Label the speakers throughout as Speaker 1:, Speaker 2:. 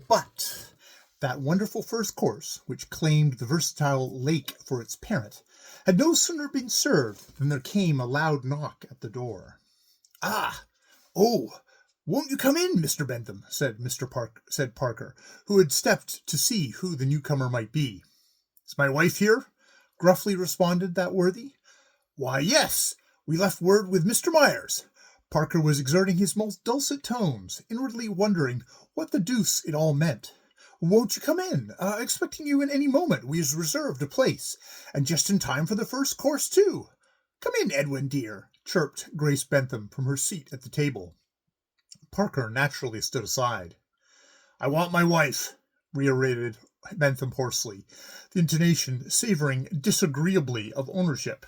Speaker 1: But that wonderful first course, which claimed the versatile lake for its parent, had no sooner been served than there came a loud knock at the door. "Oh, won't you come in, Mr. Bentham?" said Parker, who had stepped to see who the newcomer might be. "Is my wife here?" gruffly responded that worthy. "Why, yes, we left word with Mr. Myers." Parker was exerting his most dulcet tones, inwardly wondering what the deuce it all meant. "Won't you come in? Expecting you in any moment. We've reserved a place, and just in time for the first course, too." "Come in, Edwin, dear," chirped Grace Bentham from her seat at the table. Parker naturally stood aside. "I want my wife," reiterated Bentham hoarsely, the intonation savoring disagreeably of ownership.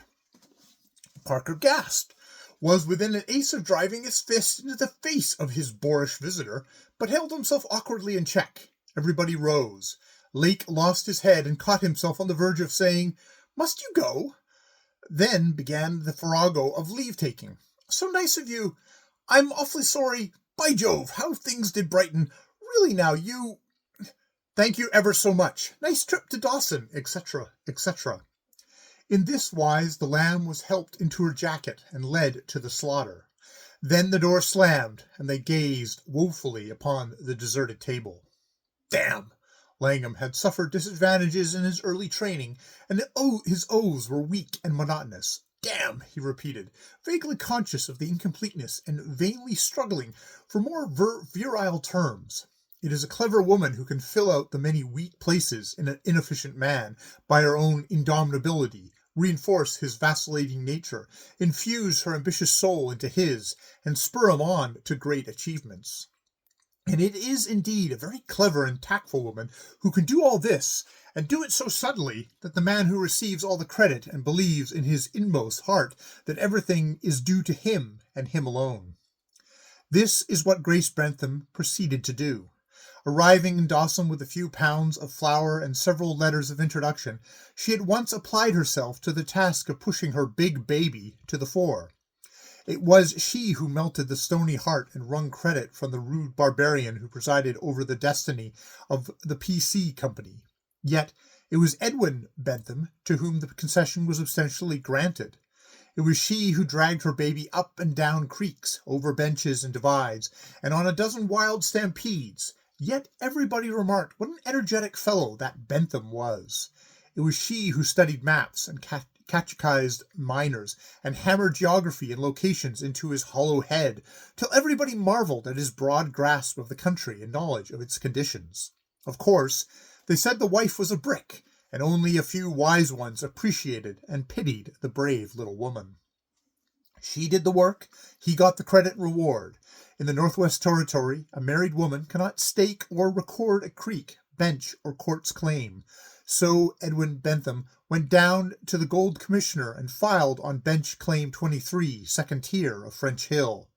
Speaker 1: Parker gasped, was within an ace of driving his fist into the face of his boorish visitor, but held himself awkwardly in check. Everybody rose. Lake lost his head and caught himself on the verge of saying, "Must you go?" Then began the farrago of leave-taking. "So nice of you. I'm awfully sorry. By Jove, how things did brighten. Really now, you... Thank you ever so much. Nice trip to Dawson," etc., etc. In this wise the lamb was helped into her jacket and led to the slaughter. Then the door slammed, and they gazed woefully upon the deserted table. Damn! Langham had suffered disadvantages in his early training, and his oaths were weak and monotonous. "Damn!" he repeated, vaguely conscious of the incompleteness and vainly struggling for more virile terms. It is a clever woman who can fill out the many weak places in an inefficient man by her own indomitability, reinforce his vacillating nature, infuse her ambitious soul into his, and spur him on to great achievements. And it is indeed a very clever and tactful woman who can do all this, and do it so subtly that the man who receives all the credit and believes in his inmost heart that everything is due to him and him alone. This is what Grace Bentham proceeded to do. Arriving in Dawson with a few pounds of flour and several letters of introduction, she at once applied herself to the task of pushing her big baby to the fore. It was she who melted the stony heart and wrung credit from the rude barbarian who presided over the destiny of the P.C. Company. Yet it was Edwin Bentham to whom the concession was substantially granted. It was she who dragged her baby up and down creeks, over benches and divides, and on a dozen wild stampedes. Yet everybody remarked what an energetic fellow that Bentham was. It was she who studied maps and catechized miners, and hammered geography and locations into his hollow head, till everybody marveled at his broad grasp of the country and knowledge of its conditions. Of course, they said the wife was a brick, and only a few wise ones appreciated and pitied the brave little woman. She did the work, he got the credit and reward. In the Northwest Territory, a married woman cannot stake or record a creek, bench, or court's claim. So Edwin Bentham went down to the Gold Commissioner and filed on Bench Claim 23, second tier of French Hill.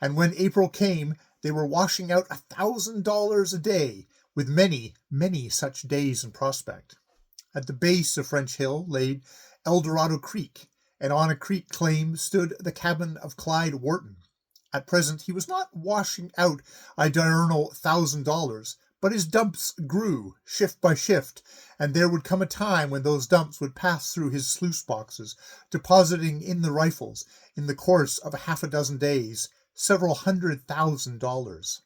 Speaker 1: And when April came, they were washing out $1,000 a day, with many, many such days in prospect. At the base of French Hill lay Eldorado Creek, and on a creek claim stood the cabin of Clyde Wharton. At present he was not washing out a diurnal $1,000, but his dumps grew, shift by shift, and there would come a time when those dumps would pass through his sluice boxes, depositing in the rifles, in the course of half a dozen days, several $100,000.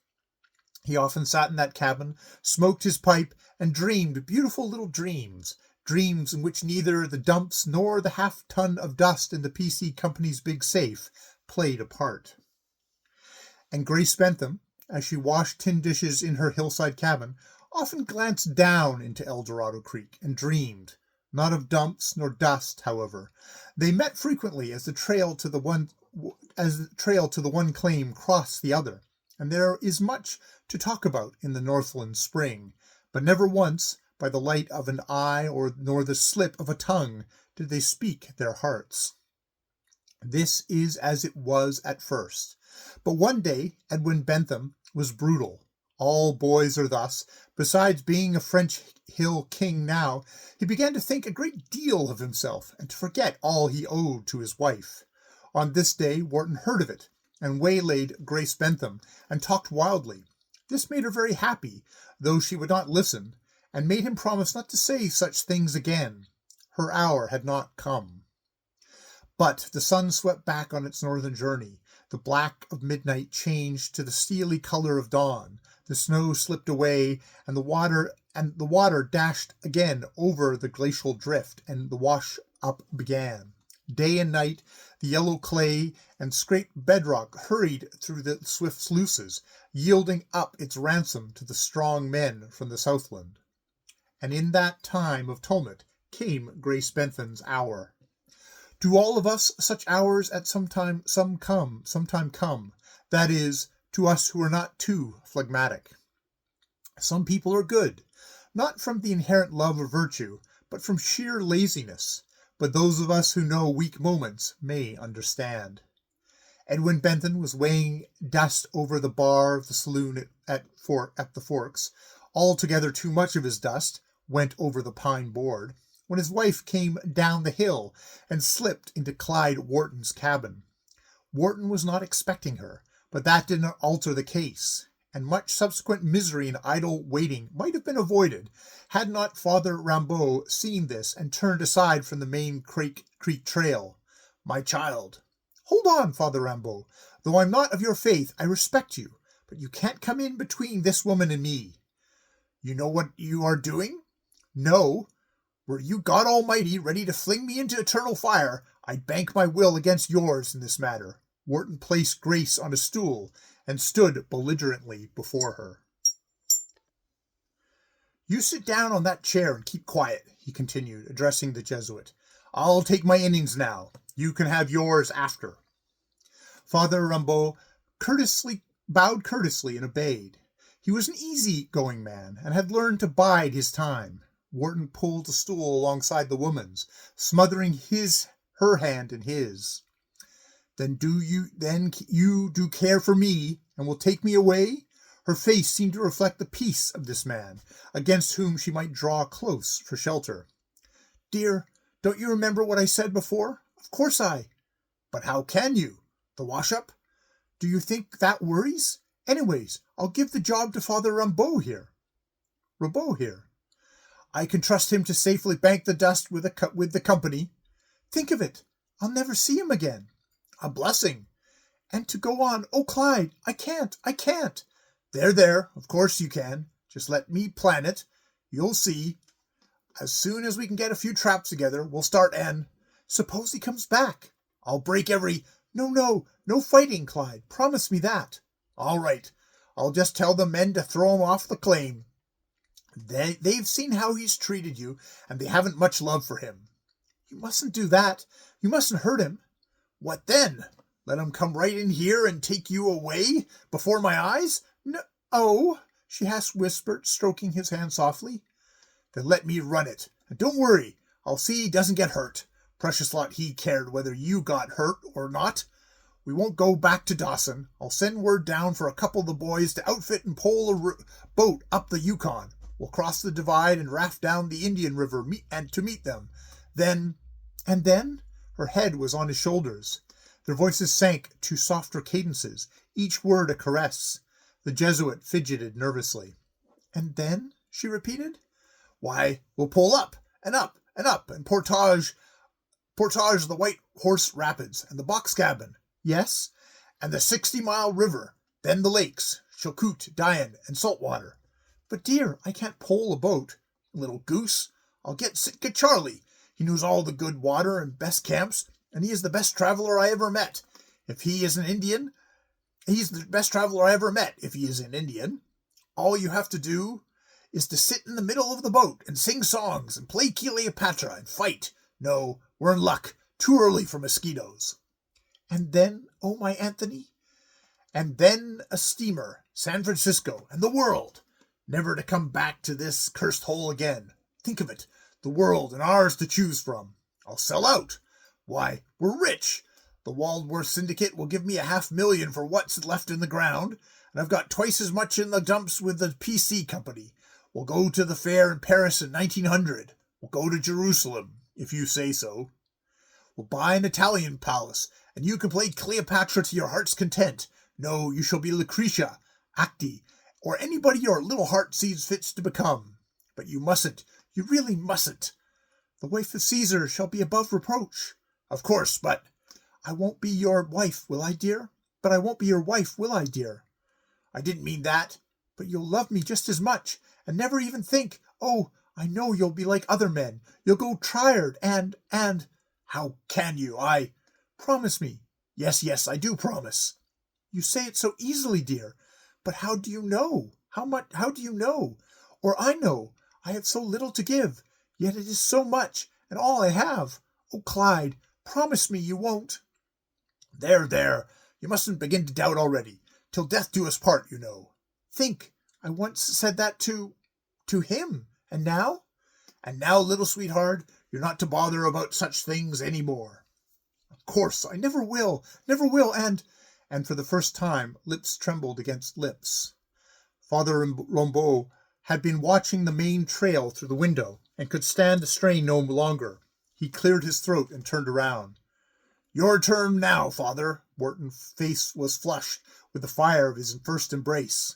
Speaker 1: He often sat in that cabin, smoked his pipe, and dreamed beautiful little dreams, dreams in which neither the dumps nor the half-ton of dust in the P.C. Company's big safe played a part. And Grace Bentham, as she washed tin dishes in her hillside cabin, often glanced down into Eldorado Creek and dreamed, not of dumps nor dust, however. They met frequently as the trail to the one claim crossed the other, and there is much to talk about in the Northland spring, but never once, by the light of an eye nor the slip of a tongue, did they speak their hearts. This is as it was at first. But one day Edwin Bentham was brutal. All boys are thus. Besides being a French Hill king now, he began to think a great deal of himself, and to forget all he owed to his wife. On this day Wharton heard of it, and waylaid Grace Bentham, and talked wildly. This made her very happy, though she would not listen, and made him promise not to say such things again. Her hour had not come. But the sun swept back on its northern journey. The black of midnight changed to the steely color of dawn. The snow slipped away, and the water dashed again over the glacial drift, and the wash-up began. Day and night, the yellow clay and scraped bedrock hurried through the swift sluices, yielding up its ransom to the strong men from the Southland. And in that time of tumult came Grace Bentham's hour. To all of us such hours at sometime come, that is, to us who are not too phlegmatic. Some people are good, not from the inherent love of virtue, but from sheer laziness. But those of us who know weak moments may understand. Edwin Bentham was weighing dust over the bar of the saloon at the Forks. Altogether too much of his dust went over the pine board, when his wife came down the hill and slipped into Clyde Wharton's cabin. Wharton was not expecting her, but that did not alter the case, and much subsequent misery and idle waiting might have been avoided, had not Father Rambaud seen this and turned aside from the main Creek trail. "My child." "Hold on, Father Rambaud. Though I'm not of your faith, I respect you, but you can't come in between this woman and me." "You know what you are doing?" "No. Were you God Almighty ready to fling me into eternal fire, I'd bank my will against yours in this matter." Wharton placed Grace on a stool and stood belligerently before her. "You sit down on that chair and keep quiet," he continued, addressing the Jesuit. "I'll take my innings now. You can have yours after." Father Rambaud bowed courteously and obeyed. He was an easy-going man, and had learned to bide his time. Wharton pulled the stool alongside the woman's, smothering her hand in his. Then you do care for me, and will take me away?" Her face seemed to reflect the peace of this man, against whom she might draw close for shelter. "Dear, don't you remember what I said before?" "Of course But how can you? The wash-up? Do you think that worries? Anyways, I'll give the job to Father Rambaud here. I can trust him to safely bank the dust with the company. Think of it! I'll never see him again." "A blessing." "And to go on, oh, Clyde, I can't. There, of course you can. Just let me plan it. You'll see. As soon as we can get a few traps together, we'll start and—" "Suppose he comes back?" "I'll break every—" No fighting, Clyde. Promise me that." "All right. I'll just tell the men to throw him off the claim. They've seen how he's treated you, and they haven't much love for him." "You mustn't do that. You mustn't hurt him." "What then? Let him come right in here and take you away before my eyes?" "No, oh," she half whispered, stroking his hand softly. "Then let me run it. And don't worry. I'll see he doesn't get hurt. Precious lot he cared whether you got hurt or not. We won't go back to Dawson. I'll send word down for a couple of the boys to outfit and pole a boat up the Yukon. We'll cross the divide and raft down the Indian River to meet them. Then—" "And then?" Her head was on his shoulders. Their voices sank to softer cadences, each word a caress. The Jesuit fidgeted nervously. "And then?" she repeated. "Why, we'll pull up, and portage the White Horse Rapids, and the Box Cabin." "Yes?" "And the 60-mile river, then the lakes, Chilkoot, Diane, and Saltwater." "But, dear, I can't pole a boat." "Little goose, I'll get Sitka Charlie. He knows all the good water and best camps, and he is the best traveler I ever met. If he is an Indian, he's the best traveler I ever met, if he is an Indian. All you have to do is to sit in the middle of the boat and sing songs and play Cleopatra and fight. No, we're in luck. Too early for mosquitoes." "And then, oh my Anthony?" "And then a steamer, San Francisco, and the world. Never to come back to this cursed hole again. Think of it, the world and ours to choose from. I'll sell out. Why, we're rich. The Waldworth Syndicate will give me $500,000 for what's left in the ground, and I've got twice as much in the dumps with the PC Company. We'll go to the fair in Paris in 1900. We'll go to Jerusalem, if you say so. We'll buy an Italian palace, and you can play Cleopatra to your heart's content. No, you shall be Lucretia, Acte, or anybody your little heart sees fit to become. But you mustn't. You really mustn't. The wife of Caesar shall be above reproach. Of course, but I won't be your wife, will I, dear? But I won't be your wife, will I, dear? I didn't mean that. But you'll love me just as much, and never even think, oh, I know you'll be like other men. You'll go tired and... How can you? Promise me. Yes, I do promise. You say it so easily, dear. But how do you know? How do you know? Or I know. I have so little to give, yet it is so much, and all I have. Oh, Clyde, promise me you won't. There. You mustn't begin to doubt already. Till death do us part, you know. Think, I once said that to him, and now? And now, little sweetheart, you're not to bother about such things any more. Of course, I never will, and for the first time, lips trembled against lips. Father Rimbaud had been watching the main trail through the window, and could stand the strain no longer. He cleared his throat and turned around. Your turn now, Father. Wharton's face was flushed with the fire of his first embrace.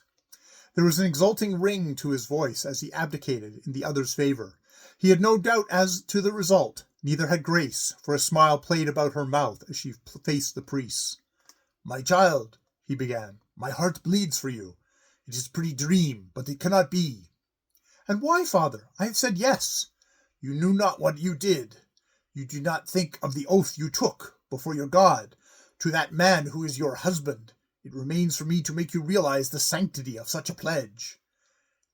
Speaker 1: There was an exulting ring to his voice as he abdicated in the other's favor. He had no doubt as to the result. Neither had Grace, for a smile played about her mouth as she faced the priest. My child, he began, my heart bleeds for you. It is a pretty dream, but it cannot be. And why, Father? I have said yes. You knew not what you did. You do not think of the oath you took before your God to that man who is your husband. It remains for me to make you realize the sanctity of such a pledge.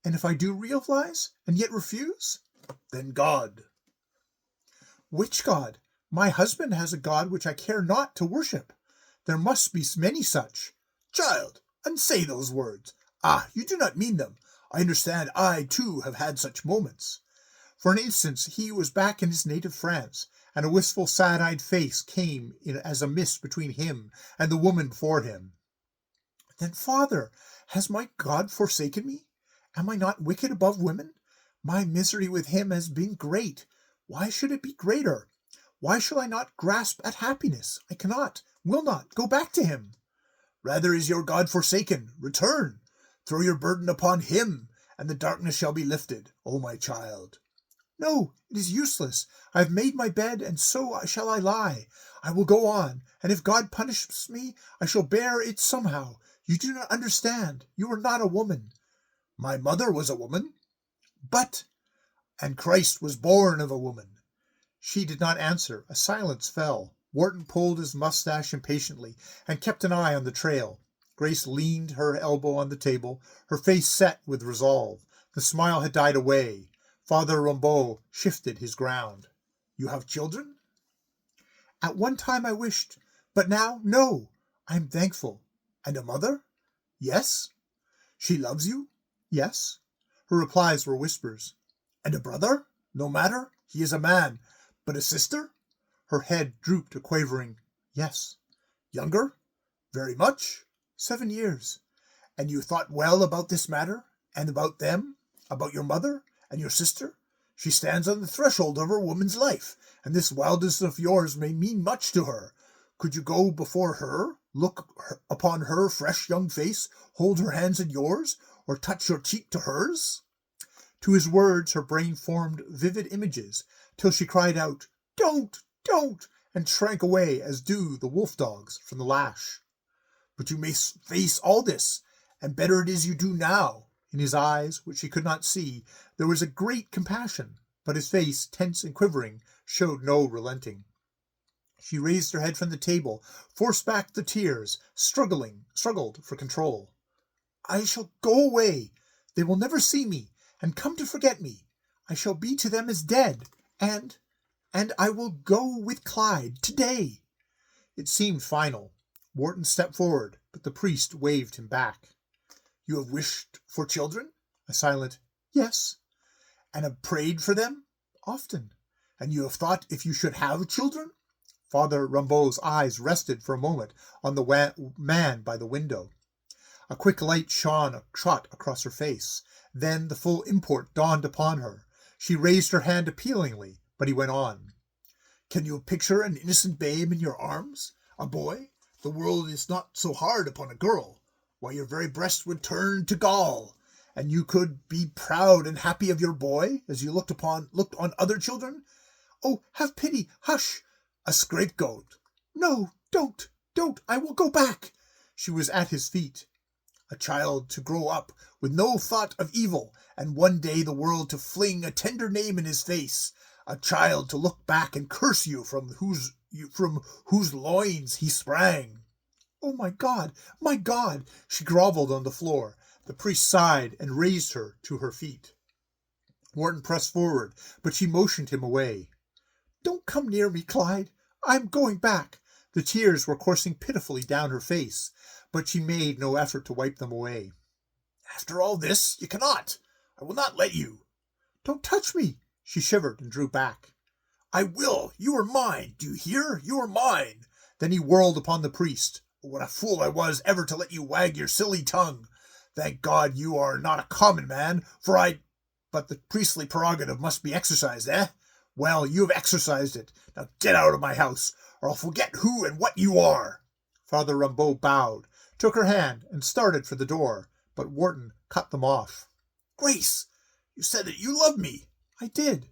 Speaker 1: And if I do realize, and yet refuse? Then God. Which God? My husband has a God which I care not to worship. There must be many such. Child, unsay those words. Ah, you do not mean them. I understand I, too, have had such moments. For an instant he was back in his native France, and a wistful, sad-eyed face came in as a mist between him and the woman before him. Then, Father, has my God forsaken me? Am I not wicked above women? My misery with him has been great. Why should it be greater? Why shall I not grasp at happiness? I cannot, will not, go back to him. Rather is your God forsaken. Return. Throw your burden upon him, and the darkness shall be lifted, O my child. No, it is useless. I have made my bed, and so shall I lie. I will go on, and if God punishes me, I shall bear it somehow. You do not understand. You are not a woman. My mother was a woman. But, and Christ was born of a woman. She did not answer. A silence fell. Wharton pulled his mustache impatiently, and kept an eye on the trail. Grace leaned her elbow on the table, her face set with resolve. The smile had died away. Father Rimbaud shifted his ground. You have children? At one time I wished, but now, no. I am thankful. And a mother? Yes. She loves you? Yes. Her replies were whispers. And a brother? No matter. He is a man. But a sister? Her head drooped a quavering yes. Younger? Very much? 7 years. And you thought well about this matter? And about them? About your mother? And your sister? She stands on the threshold of her woman's life, and this wildness of yours may mean much to her. Could you go before her, look upon her fresh young face, hold her hands in yours, or touch your cheek to hers? To his words her brain formed vivid images, till she cried out, Don't, and shrank away as do the wolf-dogs from the lash. But you may face all this, and better it is you do now. In his eyes, which she could not see, there was a great compassion, but his face, tense and quivering, showed no relenting. She raised her head from the table, forced back the tears, struggled for control. I shall go away. They will never see me, and come to forget me. I shall be to them as dead, and I will go with Clyde today. It seemed final. Wharton stepped forward, but the priest waved him back. You have wished for children? A silent yes. And have prayed for them? Often. And you have thought if you should have children? Father Rimbaud's eyes rested for a moment on the man by the window. A quick light shot across her face. Then the full import dawned upon her. She raised her hand appealingly, but he went on. Can you picture an innocent babe in your arms? A boy? The world is not so hard upon a girl. why your very breast would turn to gall, and you could be proud and happy of your boy as you looked on other children? Oh, have pity, hush! A scapegoat. No, don't, I will go back. She was at his feet. A child to grow up with no thought of evil, and one day the world to fling a tender name in his face. A child to look back and curse you from whose loins he sprang. Oh, my God, my God! She groveled on the floor. The priest sighed and raised her to her feet. Wharton pressed forward, but she motioned him away. Don't come near me, Clyde. I'm going back. The tears were coursing pitifully down her face, but she made no effort to wipe them away. After all this, you cannot. I will not let you. Don't touch me. She shivered and drew back. I will. You are mine. Do you hear? You are mine. Then he whirled upon the priest. What a fool I was ever to let you wag your silly tongue. Thank God you are not a common man, but the priestly prerogative must be exercised, eh? Well, you have exercised it. Now get out of my house, or I'll forget who and what you are. Father Rimbaud bowed, took her hand, and started for the door, but Wharton cut them off. Grace, you said that you loved me. I did.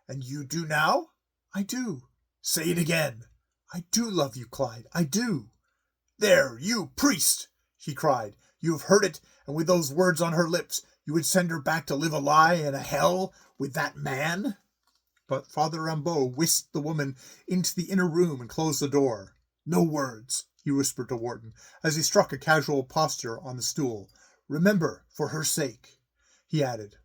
Speaker 1: And you do now? I do. Say it again. I do love you, Clyde. I do. There, you priest, she cried. You have heard it, and with those words on her lips, you would send her back to live a lie in a hell with that man? But Father Rimbaud whisked the woman into the inner room and closed the door. No words, he whispered to Wharton, as he struck a casual posture on the stool. Remember, for her sake, he added.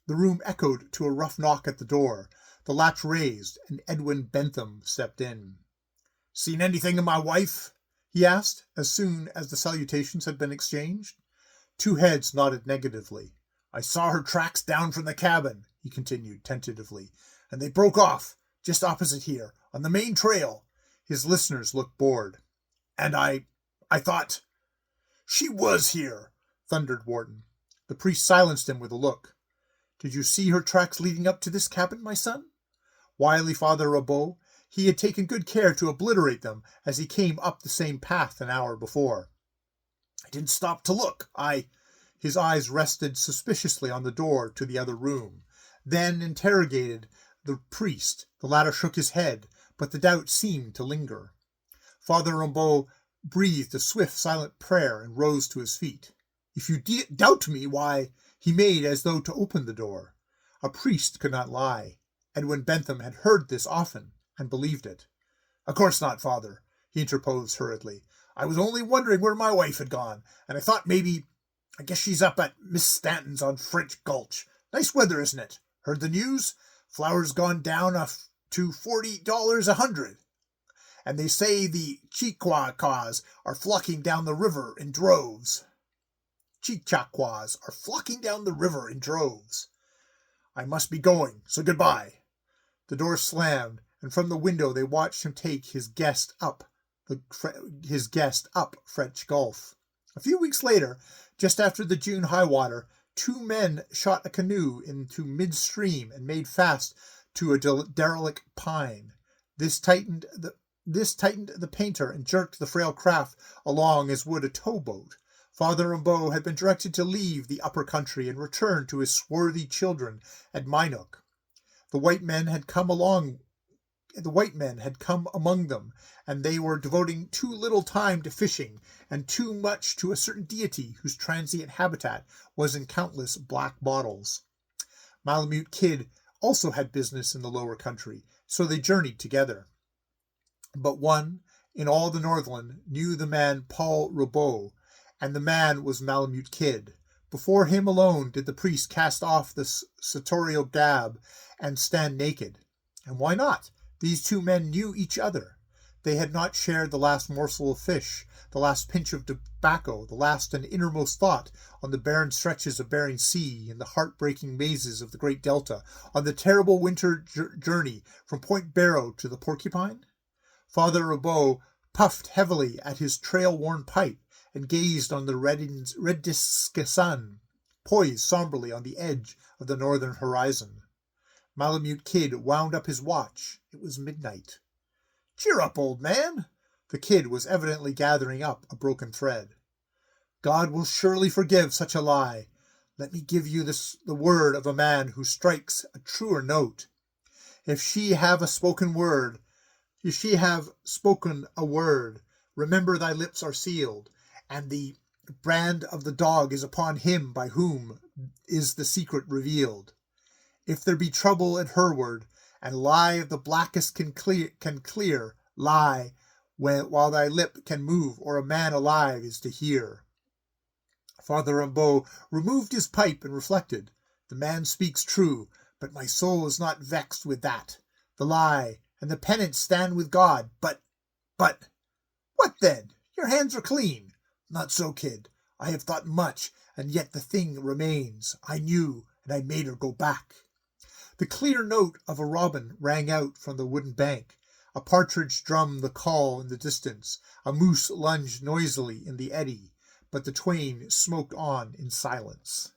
Speaker 1: The room echoed to a rough knock at the door. The latch raised, and Edwin Bentham stepped in. Seen anything of my wife? He asked, as soon as the salutations had been exchanged. Two heads nodded negatively. I saw her tracks down from the cabin, he continued tentatively, and they broke off, just opposite here, on the main trail. His listeners looked bored. And I thought... She was here, thundered Wharton. The priest silenced him with a look. Did you see her tracks leading up to this cabin, my son? Wily Father Rimbaud, he had taken good care to obliterate them as he came up the same path an hour before. I didn't stop to look. His eyes rested suspiciously on the door to the other room, then interrogated the priest. The latter shook his head, but the doubt seemed to linger. Father Rimbaud breathed a swift, silent prayer and rose to his feet. If you doubt me, why, he made as though to open the door. A priest could not lie. Edwin Bentham had heard this often, and believed it. Of course not, Father, he interposed hurriedly. I was only wondering where my wife had gone, and I thought I guess she's up at Miss Stanton's on French Gulch. Nice weather, isn't it? Heard the news? Flour's gone down to $40 a hundred. And they say the Chickaquas are flocking down the river in droves. I must be going, so goodbye. The door slammed, and from the window they watched him take his guest up French Gulf. A few weeks later, just after the June high water, two men shot a canoe into midstream and made fast to a derelict pine. This tightened the painter and jerked the frail craft along as would a towboat. Father Rimbaud had been directed to leave the upper country and return to his swarthy children at Minot. The white men had come among them, and they were devoting too little time to fishing and too much to a certain deity whose transient habitat was in countless black bottles. Malamute Kid also had business in the lower country, so they journeyed together. But one, in all the Northland, knew the man Paul Rimbaud, and the man was Malamute Kid. Before him alone did the priest cast off the sartorial gab and stand naked. And why not? These two men knew each other. They had not shared the last morsel of fish, the last pinch of tobacco, the last and innermost thought on the barren stretches of Bering Sea, in the heart-breaking mazes of the Great Delta, on the terrible winter journey from Point Barrow to the Porcupine? Father Rimbaud puffed heavily at his trail-worn pipe and gazed on the red-disk sun, poised somberly on the edge of the northern horizon. Malamute Kid wound up his watch. It was midnight. Cheer up, old man. The Kid was evidently gathering up a broken thread. God will surely forgive such a lie. Let me give you the word of a man who strikes a truer note. If she have spoken a word, remember thy lips are sealed, and the brand of the dog is upon him by whom is the secret revealed. If there be trouble at her word, and lie of the blackest can clear, lie while thy lip can move, or a man alive is to hear. Father Rimbaud removed his pipe and reflected. The man speaks true, but my soul is not vexed with that. The lie and the penance stand with God, but... What then? Your hands are clean. Not so, kid. I have thought much, and yet the thing remains. I knew, and I made her go back. The clear note of a robin rang out from the wooden bank. A partridge drummed the call in the distance. A moose lunged noisily in the eddy, but the twain smoked on in silence.